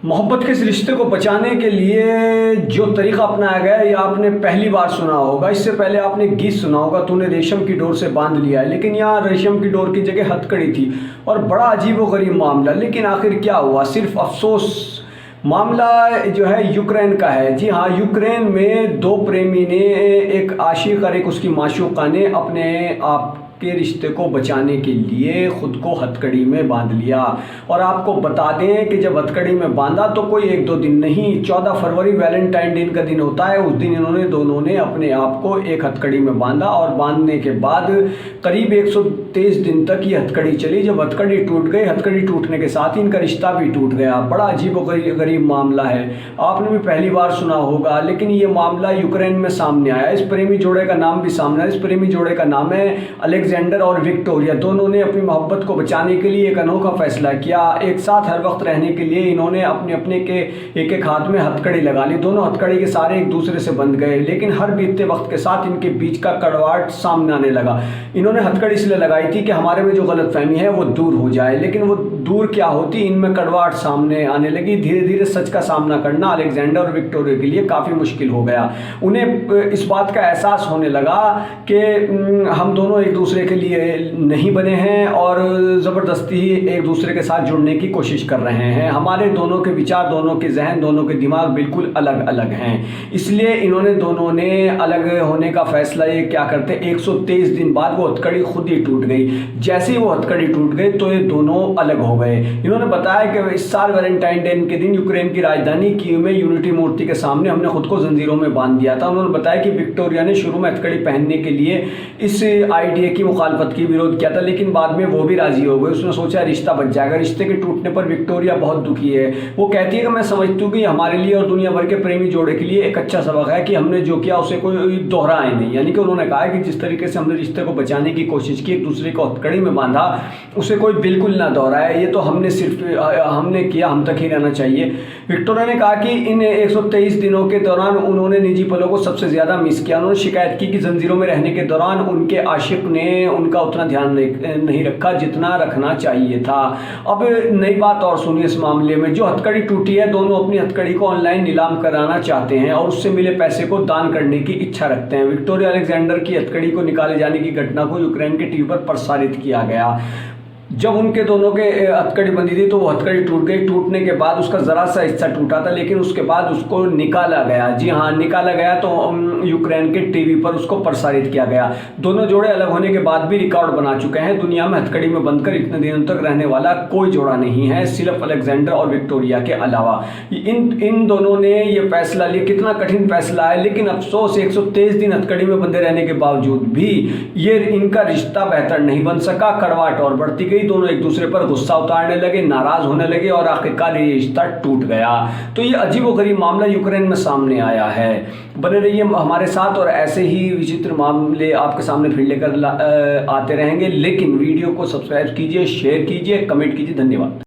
मोहब्बत के इस रिश्ते को बचाने के लिए जो तरीका अपनाया गया है, ये आपने पहली बार सुना होगा। इससे पहले आपने गीत सुना होगा, तूने रेशम की डोर से बांध लिया है, लेकिन यहाँ रेशम की डोर की जगह हथकड़ी थी और बड़ा अजीब व गरीब मामला। लेकिन आखिर क्या हुआ? सिर्फ अफसोस। मामला जो है यूक्रेन का है। जी हाँ, यूक्रेन में दो प्रेमी ने, एक आशिक और एक उसकी माशूका ने, अपने आप के रिश्ते को बचाने के लिए खुद को हथकड़ी में बांध लिया। और आपको बता दें कि जब हथकड़ी में बांधा तो कोई एक दो दिन नहीं, 14 फरवरी वैलेंटाइन डे का दिन होता है। उस दिन इन्होंने दोनों ने अपने आप को एक हथकड़ी में बांधा और बांधने के बाद करीब 123 दिन तक ये हथकड़ी चली। जब हथकड़ी टूट गई, हथकड़ी टूटने के साथ ही इनका रिश्ता भी टूट गया। बड़ा अजीब गरीब मामला है, आपने भी पहली बार सुना होगा। लेकिन ये मामला यूक्रेन में सामने आया। इस प्रेमी जोड़े का नाम भी सामने आया। इस प्रेमी जोड़े का नाम है अलेक्जेंडर और विक्टोरिया। दोनों ने अपनी मोहब्बत को बचाने के लिए एक अनोखा फैसला किया। एक साथ हर वक्त रहने के लिए इन्होंने अपने अपने के एक एक हाथ में हथकड़ी लगा ली। दोनों हथकड़ी के सारे एक दूसरे से बंध गए, लेकिन हर बीतते वक्त के साथ इनके बीच का कड़वाहट सामने आने लगा। इन्होंने हथकड़ी इसलिए लगाई थी कि हमारे में जो गलतफहमी है वो दूर हो जाए, लेकिन वो दूर क्या होती, इनमें कड़वाहट सामने आने लगी। धीरे धीरे सच का सामना करना अलेक्जेंडर और विक्टोरिया के लिए काफ़ी मुश्किल हो गया। उन्हें इस बात का एहसास होने लगा कि हम दोनों एक दूसरे के लिए नहीं बने हैं और ज़बरदस्ती ही एक दूसरे के साथ जुड़ने की कोशिश कर रहे हैं। हमारे दोनों के विचार, दोनों के जहन, दोनों के दिमाग बिल्कुल अलग अलग हैं। इसलिए इन्होंने दोनों ने अलग होने का फैसला ये क्या करते, 123 दिन बाद वो हथकड़ी खुद ही टूट गई। जैसे ही वो हथकड़ी टूट गई तो ये दोनों अलग हो गए। इन्होंने बताया कि इस साल वैलेंटाइन डे के दिन यूक्रेन की राजधानी कीव में यूनिटी मूर्ति के सामने हमने खुद को जंजीरों में बांध दिया था। उन्होंने बताया कि विक्टोरिया ने शुरू में हथकड़ी पहनने के लिए इस आइडिया की मुखालफत की, विरोध किया था, लेकिन बाद में वो भी राजी हो गए। उसने सोचा रिश्ता बच जाएगा। रिश्ते के टूटने पर विक्टोरिया बहुत दुखी है। वो कहती है कि मैं समझती हूँ कि हमारे लिए और दुनिया भर के प्रेमी जोड़े के लिए एक अच्छा सबक है कि हमने जो किया उसे कोई दोहराए नहीं। यानी कि उन्होंने कहा कि जिस तरीके से हमने रिश्ते को बचाने की कोशिश की, एक दूसरे को हथकड़ी में बांधा, उसे कोई बिल्कुल ना दोहराए। ये तो हमने सिर्फ हमने किया, हम तक ही रहना चाहिए। विक्टोरिया ने कहा कि इन 123 दिनों के दौरान उन्होंने निजी पलों को सबसे ज़्यादा मिस किया। उन्होंने शिकायत की कि जंजीरों में रहने के दौरान उनके आशिक ने उनका उतना ध्यान नहीं रखा जितना रखना चाहिए था। अब नई बात और सुनिए इस मामले में। जो हथकड़ी टूटी है, दोनों अपनी हथकड़ी को ऑनलाइन नीलाम कराना चाहते हैं और उससे मिले पैसे को दान करने की इच्छा रखते हैं। विक्टोरिया अलेक्जेंडर की हथकड़ी को निकाले जाने की घटना को यूक्रेन के टीवी पर प्रसारित किया गया। जब उनके दोनों के हथकड़ी बंधी थी तो वो हथकड़ी टूट गई। टूटने के बाद उसका ज़रा सा हिस्सा टूटा था, लेकिन उसके बाद उसको निकाला गया। जी हाँ, निकाला गया तो यूक्रेन के टीवी पर उसको प्रसारित किया गया। दोनों जोड़े अलग होने के बाद भी रिकॉर्ड बना चुके हैं। दुनिया में हथकड़ी में बंधकर इतने दिनों तक रहने वाला कोई जोड़ा नहीं है, सिर्फ अलेक्जेंडर और विक्टोरिया के अलावा। इन दोनों ने ये फैसला लिया। कितना कठिन फैसला है, लेकिन अफसोस 123 दिन हथकड़ी में बंधे रहने के बावजूद भी ये इनका रिश्ता बेहतर नहीं बन सका। कड़वाहट और बढ़ती गई, दोनों एक दूसरे पर गुस्सा उतारने लगे, नाराज होने लगे और आखिरकार ये रिश्ता टूट गया। तो ये अजीबोगरीब मामला यूक्रेन में सामने आया है। बने रहिए हमारे साथ और ऐसे ही विचित्र मामले आपके सामने फिर लेकर आते रहेंगे। लेकिन वीडियो को सब्सक्राइब कीजिए, शेयर कीजिए, कमेंट कीजिए। धन्यवाद।